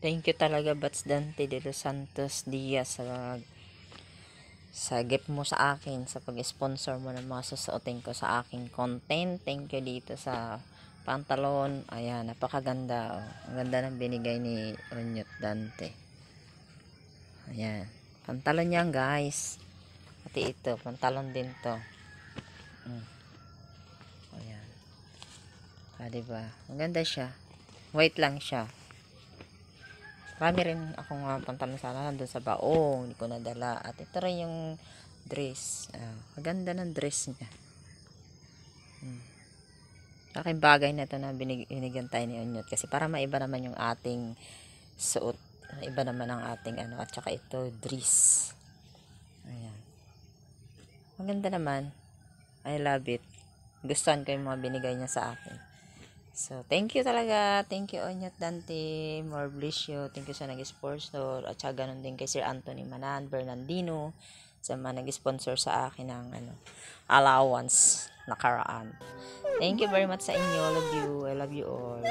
Thank you talaga, Bats Dante de los Santos Diaz, sa gift mo sa akin, sa pag-sponsor mo ng mga susuotin ko sa aking content. Thank you dito sa pantalon. Ayan, napakaganda. Oh. Ang ganda ng binigay ni Onyot Dante. Ayan. Pantalon yan, guys. Pati ito, pantalon din to. Ayan. Diba? Ang ganda siya. White lang siya. Marami rin akong pantalon sana nandun sa baong. Hindi ko nadala. At ito rin yung dress. Maganda ng dress niya. Aking bagay na ito na binigyan tayo ni Onyot. Kasi para maiba naman yung ating suot. Iba naman ang ating ano. At saka ito, dress. Ayan. Maganda naman. I love it. Gustuhan ko yung mga binigay niya sa akin. So, thank you talaga. Thank you, Onyot Dante. More bless you. Thank you sa nag-sponsor. At saka ganun din kay Sir Anthony Manan, Bernardino, sa mga nag-sponsor sa akin ng allowance nakaraan. Thank you very much sa inyo. Love you. I love you all.